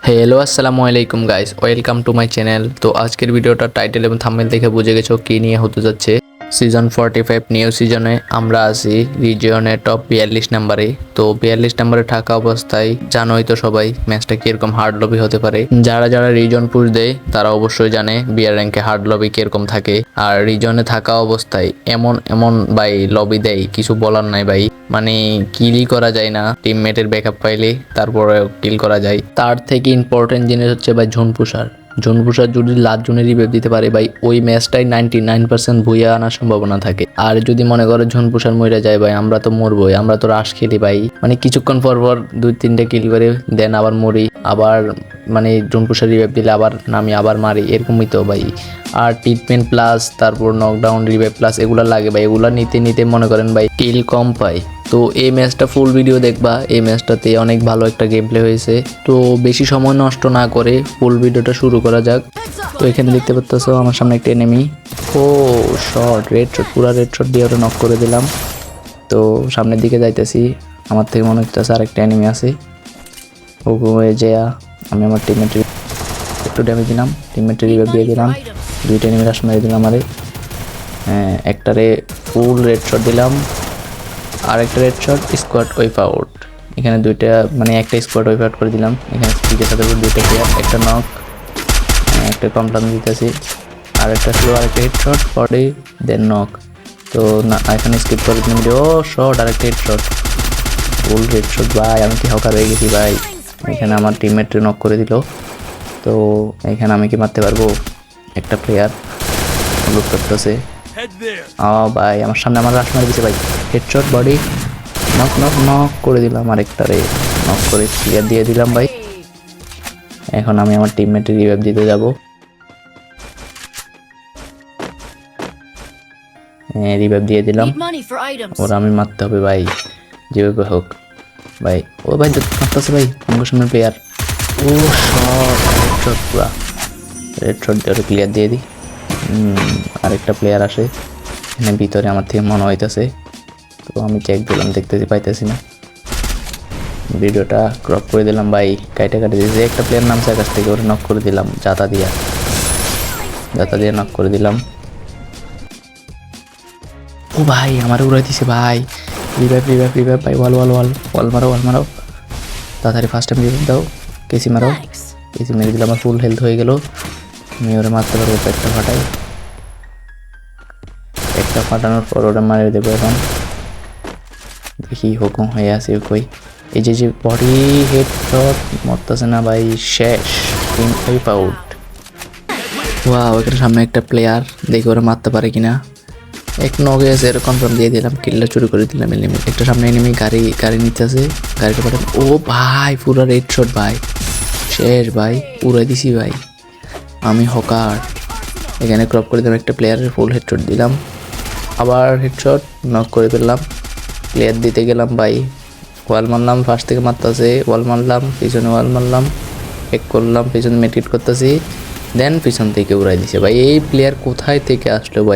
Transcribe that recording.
Hello আসসালামু আলাইকুম guys, welcome to my channel. তো আজকের ভিডিওটা টাইটেল এবং থাম্বনেল দেখে বুঝে গেছো কি নিয়ে হতে যাচ্ছে। সিজন 45 নিউ সিজনে আমরা আছি রিজিয়নের টপ 42 নাম্বারে। তো 42 নাম্বারে থাকা অবস্থায় জানোই তো সবাই ম্যাচটা কিরকম হার্ড লবি হতে পারে। যারা যারা রিজন পুশ দেয় তারা অবশ্যই জানে বিয়ার র্যাঙ্কে হার্ড লবি কিরকম থাকে। আর রিজনে থাকা অবস্থায় এমন এমন ভাই লবি দেয় কিছু বলার নাই ভাই। মানে কিলই করা যায় না, টিমমেটের ব্যাকআপ পাইলে তারপরে কিল করা যায়। তার থেকে ইম্পর্টেন্ট জিনিস হচ্ছে ভাই ঝুন পুষার যদি লাস্ট জোনে রিভাইভ দিতে পারে ভাই, ওই ম্যাচটাই 99% ভুইয়া আনার সম্ভাবনা থাকে। আর যদি মনে করো ঝুন পুষার মরে যায় ভাই, আমরা তো মরবই, আমরা তো রাশ খেলি ভাই। মানে কিছুক্ষণ পর পর 2-3টে কিল করে দেন আবার মরি, আবার মানে ঝুন পুষার রিভাইভ দিলে আবার নামি আবার মারি, এরকমই তো ভাই। আর ট্রিটমেন্ট প্লাস তারপর নকডাউন রিভাইভ প্লাস এগুলা লাগে ভাই, এগুলা নিতে নিতে মনে করেন ভাই কিল কম পাই। তো এই ম্যাচটা ফুল ভিডিও দেখবা, এই ম্যাচটাতে অনেক ভালো একটা গেম প্লে হয়েছে। তো বেশি সময় নষ্ট না করে ফুল ভিডিওটা শুরু করা যাক। তো এখানে দেখতে পাচ্ছ আমার সামনে একটা এনিমি। ও শট, রেড শট, পুরা রেড শট দিয়ে ওটা নক করে দিলাম। তো সামনের দিকে যাইতেছি, আমার থেকে মনে হচ্ছে আর একটা এনিমি আছে। ও যে আমি আমার টিমমেটের একটু ড্যামেজ দিলাম, টিমমেটের রিভাইভ দিয়ে দিলাম, দুইটা এনিমি রাশ মেরে দিলাম। আরে হ্যাঁ, একটারে ফুল রেড শট দিলাম, আর একটা red shot squad wipe out. এখানে দুইটা মানে একটা স্কোয়াড ওয়াইপ আউট করে দিলাম। এখানে স্পিকের সাথে দুইটা প্লেয়ার, একটা নক, একটা কমপ্লান দিতেছি, আর একটা স্লো, আর একটা হেড শট পরে দেন নক। তো না এখানে স্কিপ করে দিলাম। ও শট, আর একটা হেড শট, ফুল রেড শট ভাই। আমি কি হকার হয়ে গেছি ভাই। এখানে আমার টিমমেট নক করে দিল। তো এখানে আমি কি মারতে পারবো? একটা প্লেয়ার লুট করতেছে। ভাই আমার সামনে আমার রাশ মারি দিছে ভাই, headshot body, knock knock knock করে দিলাম, আরেকটারে নক করে ক্লিয়ার দিয়ে দিলাম ভাই। এখন আমি আমার টিমমেটের রিভাইভ দিতে যাব। রিভাইভ দিয়ে দিলাম, ওরা আমি মারতে হবে ভাই যেভাবে হোক ভাই। ও ভাই মারতেছে ভাই আমার সামনে প্লেয়ার। ও শট, হেডশট, পুরা রেড শট দিয়ে ক্লিয়ার দিয়ে দিই। আরেকটা প্লেয়ার আসে এখানে ভিতরে, আমার থেকে মনে হইতেছে। তো আমি চেক দিলাম, দেখতেছি পাইতেছি না। ভিডিওটা ক্রপ করে দিলাম ভাই, কাইটা কাটে দিয়েছি। একটা প্লেয়ার নামছে কাছ থেকে, ওরা নক করে দিলাম জাতা দিয়ে নক করে দিলাম। ও ভাই আমার উড়াই দিছে ভাই। রিভাইভ ভাই, ওয়াল মারো তাড়াতাড়ি ফার্স্ট টাইম রিভাইভ দাও। কেসি মারো, কেসি মেরে দিলাম, আমার ফুল হেলথ হয়ে গেল। আমি ওরা মারতে পারবো, একটা ফাটাই, একটা ফাটানোর পর ওটা মারিয়ে দেবো। এখন দেখি হুকুম হয়ে আছে কই। এই যে বডি হেড শট মরতেছে না ভাই, শেষ, টিম ওয়াইপ আউট। ওয়াও, এখানে সামনে একটা প্লেয়ার, দেখি ওরা মারতে পারে কিনা। এক নগে আছে, এর কনফার্ম দিয়ে দিলাম, কিলটা চুরি করে দিলাম। এনিমি একটা সামনে, এনিমি গাড়ি নিতে আছে, গাড়িটা পাঠান। ও ভাই পুরো রেড শট ভাই, শেষ ভাই, উড়াই দিছি ভাই আমি হকার। এখানে ক্রপ করে দিলাম, একটা প্লেয়ারের ফুল হেডশট দিলাম, আবার হেডশট নক করে ফেললাম। প্লেয়ার দিতে গেলাম ভাই, ওয়াল মারলাম, ফার্স্ট থেকে মারতেছে, ওয়াল মারলাম, পিছনে ওয়াল মারলাম, এক করলাম, পিছনে মেট্রিট করতেছি, দেন পিছন থেকে উড়াই দিছে ভাই। এই প্লেয়ার কোথায় থেকে আসলো ভাই?